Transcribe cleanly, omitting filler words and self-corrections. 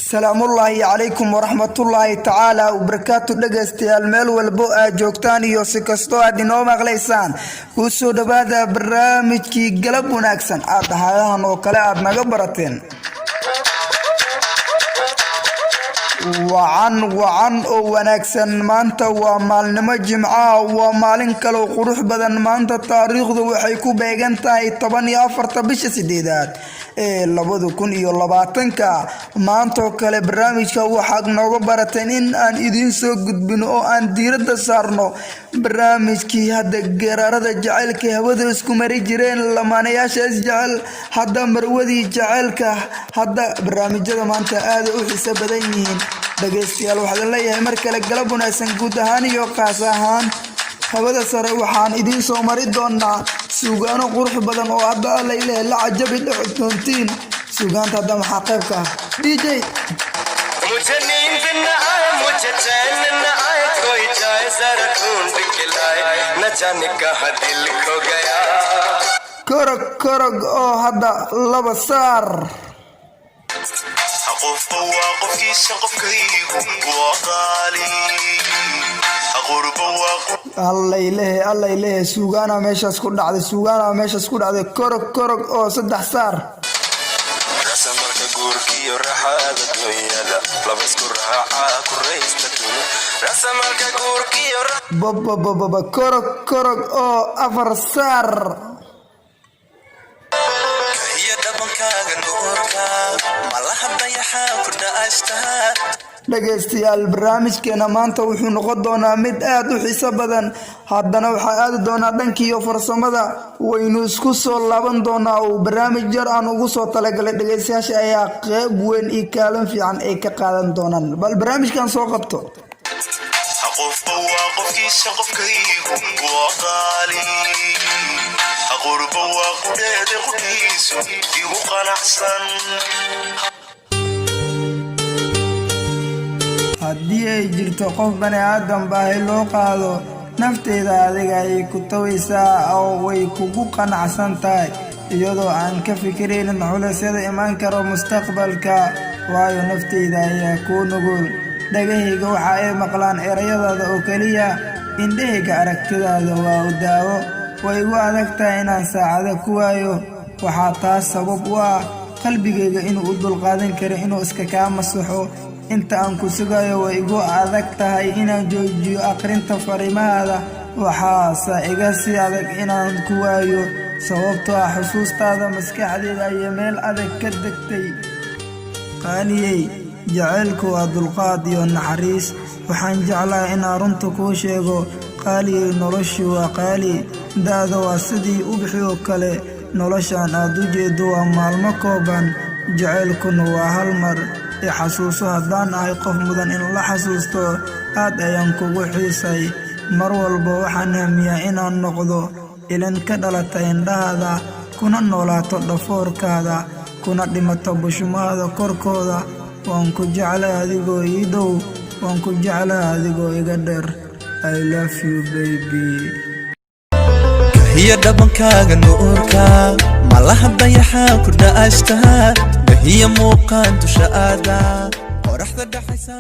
السلام الله عليكم ورحمة الله تعالى وبركاته dhageystayaal meel walbo aad joogtaan iyo si kasto aad inoo maqlaysaan ku soo dhawaada barnaamijkii galab wanaagsan aad hayaan oo kale aad naga barateen wacan oo wanaagsan maanta waa maalnimo jimca waa maalin kale qurux badan maanta taariikhdu waxay ku beegan tahay 14 bisha 8aad ee 2020 maanta kale barnaamijka waxaad nooga barateen in aan idin soo gudbino oo aan diiradda saarno barnaamijkii hadda geerarada jacaylka hawada isku mari jireen lamaanayaasha isjecel hadda marwadii jacaylka hadda barnaamijyada maanta aad u xiiso badan yihiin dhageystayaal waxaan leeyahay mar kale galab wanaagsan guud ahaan iyo qaas ahaan hawada sare waxaan idin soo mari doonaa suugaano qurux badan oo hadda la ilaahay la cajabi doontiin suugaanta hadda maxaa qayb ka DJ मुझे नींद न आए मुझे चैन न आए कोई जाए जरा ढूंढ के लाए न जाने कहां दिल खो गया korog oo hadda laba saar qof waaqof ki shaqofkaygu waa qaali Allah ilaahay suugaana meeshaas ku dhacday korog oo saddex saar rasamarka guurkiyo raxada dunyada laba isku raaca ku reystatuno rasamarka guurkiyo baba korog oo afar saar hiya dhabankaaga nuurka malaha dayaxa ku dhaashtaa dhageystayaal barnaamijkeena maanta wuxuu noqon doonaa mid aad u xiiso badan haddana waxa aad doonaa dhankii farsamada waynu isku soo laaban doonaa oo barnaamij yar aan ugu soo talagalay dhageystayaasha ayaa qayb weyn iyo kaalin fiican ay ka qaadan doonaan bal barnaamijkan soo qabto qofba waa qofkii shaqofkaygu waa qaali qurba waa qudheeda qudhiisu igu qanacsan haddii ay jirto qof bani aadam baahi loo qaado nafteeda adiga ay ku tawaysaa oo way kugu qanacsan tahay iyadoo aan ka fikiraynin culaysyada imaan karo mustaqbalka waayo nafteeda ayaa kuu nugul dhagahayga waxa ay maqlaan erayadaada oo keliya indhahayga aragtidaada waa u daawo way igu adag tahay inaan saacado ku waayo waxaa taas sabab u ah qalbigayga inuu u dulqaadan karo inuu iska kaa masaxo inta aan ku sugayo way igu adag tahay inaan joojiyo akhrinta fariimahaada waxaase iga sii adag inaan ku waayo sababtoo ah xusuustaada maskaxdeeda ayay meel adag ka degtay qaaliyey jacaylku waa dulqaad iyo naxariis waxaan jeclahay inaan runta kuu sheego qaaliyey noloshu waa qaali daada waa sidii ubixi oo kale noloshaan aad u jeedo waa maalmo kooban jacaylkuna waa hal mar xasuuso haddaan ahay qof mudan in la xasuusto aad ayaan kugu xiisay mar walba waxaan hamiyaa inaan noqdo ilan ka dhalata indhahaada kuna noolaato dhafoorkaada kuna dhimato bushumaada korkooda waan ku jeclay adigoo ii dhow waan ku jeclay adigoo iga dheer I love you baby hiya dhabankaaga nuurka malaha dayaxa ku dhaashtaa hiya muuqaan dusha aada qoraxda dhaxaysa